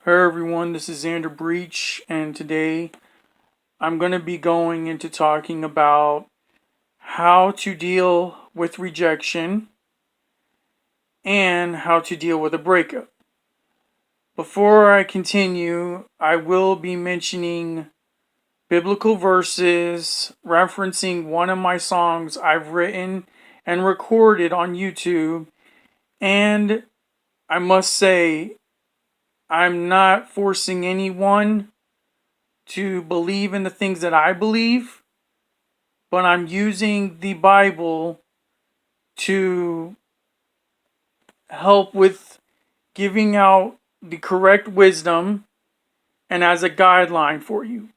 Hey everyone, this is Xander Breach, and today I'm going to be going into talking about how to deal with rejection and how to deal with a breakup. Before I continue, I will be mentioning biblical verses referencing one of my songs I've written and recorded on YouTube, and I must say, I'm not forcing anyone to believe in the things that I believe, but I'm using the Bible to help with giving out the correct wisdom and as a guideline for you.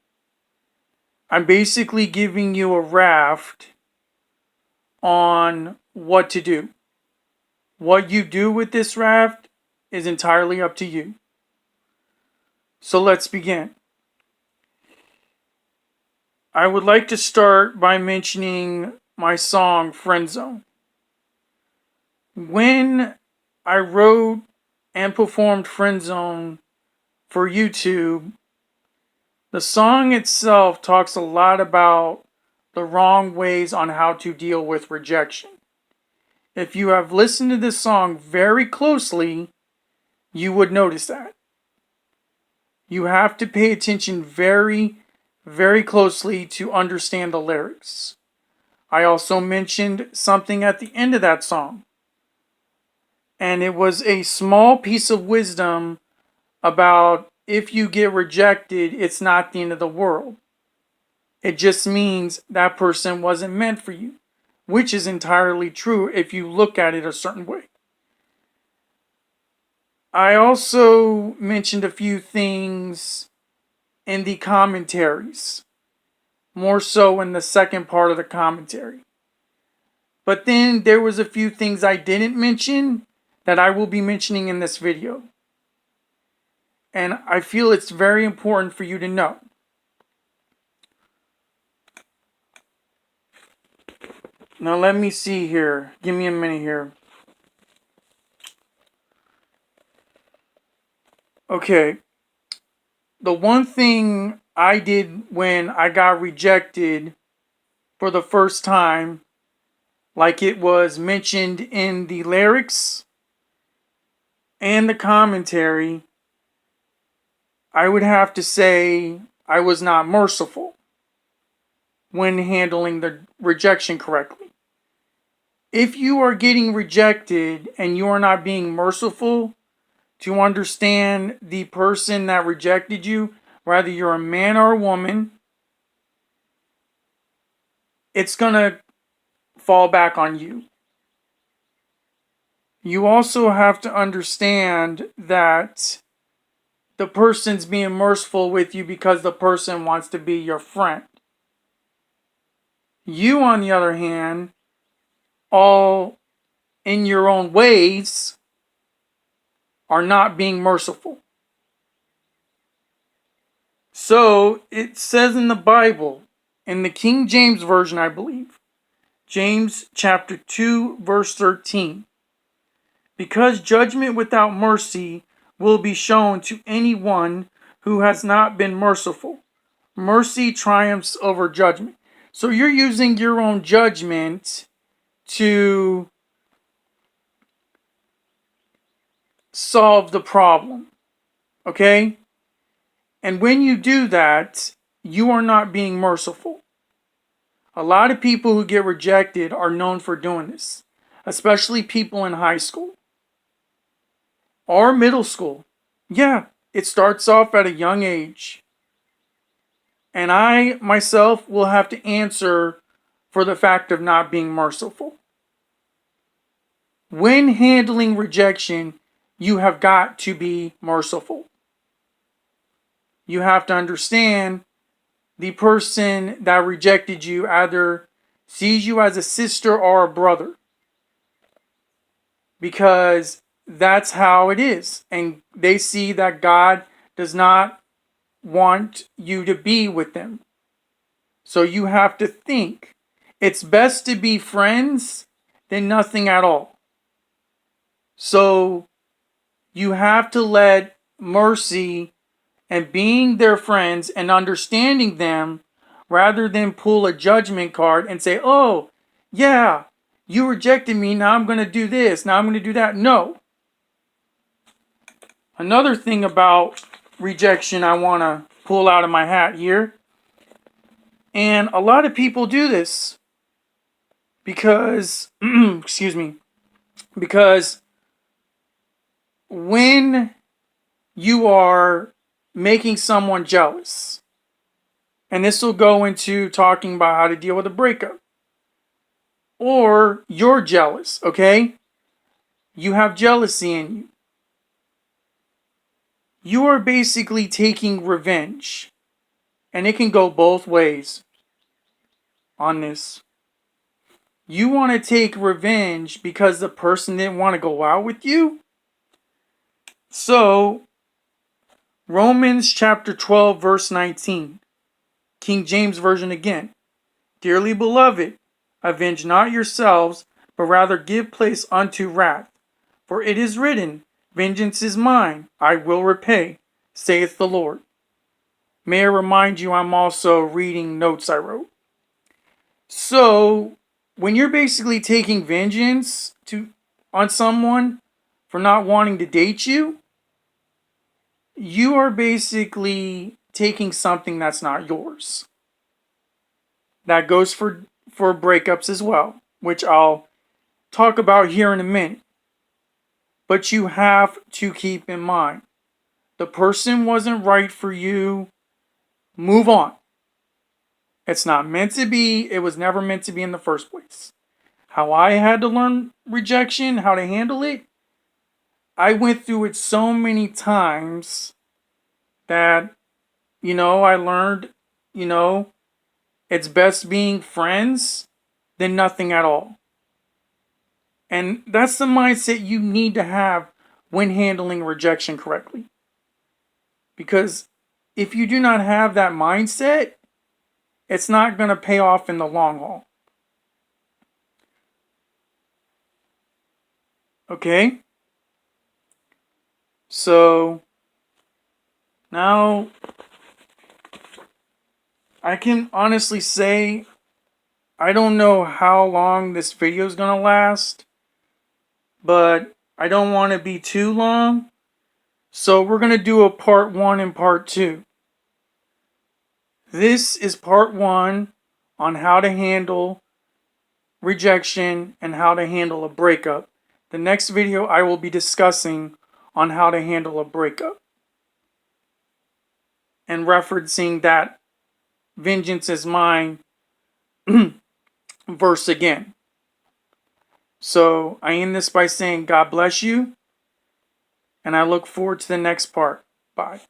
I'm basically giving you a raft on what to do. What you do with this raft is entirely up to you. So let's begin. I would like to start by mentioning my song Friend Zone. When I wrote and performed Friend Zone for YouTube, the song itself talks a lot about the wrong ways on how to deal with rejection. If you have listened to this song very closely, you would notice that. You have to pay attention very, very closely to understand the lyrics. I also mentioned something at the end of that song, and it was a small piece of wisdom about if you get rejected, it's not the end of the world. It just means that person wasn't meant for you, which is entirely true if you look at it a certain way. I also mentioned a few things in the commentaries, more so in the second part of the commentary. But then there was a few things I didn't mention that I will be mentioning in this video. And I feel it's very important for you to know. Now let me see here. Give me a minute here. Okay. The one thing I did when I got rejected for the first time, like it was mentioned in the lyrics and the commentary, I would have to say I was not merciful when handling the rejection correctly. If you are getting rejected and you are not being merciful to understand the person that rejected you, whether you're a man or a woman, it's going to fall back on you. You also have to understand that the person's being merciful with you because the person wants to be your friend. You, on the other hand, all in your own ways, are not being merciful. So it says in the Bible, in the King James Version, I believe, James chapter 2, verse 13, because judgment without mercy will be shown to anyone who has not been merciful. Mercy triumphs over judgment. So you're using your own judgment to solve the problem. Okay? And when you do that, you are not being merciful. A lot of people who get rejected are known for doing this, especially people in high school or middle school. Yeah, it starts off at a young age. And I myself will have to answer for the fact of not being merciful. When handling rejection, you have got to be merciful. You have to understand the person that rejected you either sees you as a sister or a brother, because that's how it is. And they see that God does not want you to be with them. So you have to think it's best to be friends than nothing at all. So you have to let mercy and being their friends and understanding them rather than pull a judgment card and say, oh, yeah, you rejected me, now I'm going to do this, now I'm going to do that. No. Another thing about rejection I want to pull out of my hat here, and a lot of people do this because, excuse me, because when you are making someone jealous, and this will go into talking about how to deal with a breakup, or you're jealous, okay? You have jealousy in you. You are basically taking revenge. And it can go both ways on this. You want to take revenge because the person didn't want to go out with you? So, Romans chapter 12, verse 19. King James Version again. Dearly beloved, avenge not yourselves, but rather give place unto wrath. For it is written, vengeance is mine, I will repay, saith the Lord. May I remind you, I'm also reading notes I wrote. So, when you're basically taking vengeance on someone for not wanting to date you, you are basically taking something that's not yours. That goes for breakups as well, which I'll talk about here in a minute. But you have to keep in mind, the person wasn't right for you. Move on. It's not meant to be. It was never meant to be in the first place. How I had to learn rejection, how to handle it, I went through it so many times that, I learned, it's best being friends than nothing at all. And that's the mindset you need to have when handling rejection correctly. Because if you do not have that mindset, it's not going to pay off in the long haul. Okay? So, now, I can honestly say, I don't know how long this video is going to last, but I don't want to be too long. So we're going to do a part 1 and part 2. This is part 1 on how to handle rejection and how to handle a breakup. The next video I will be discussing on how to handle a breakup and referencing that vengeance is mine verse again. So I end this by saying God bless you, and I look forward to the next part. Bye.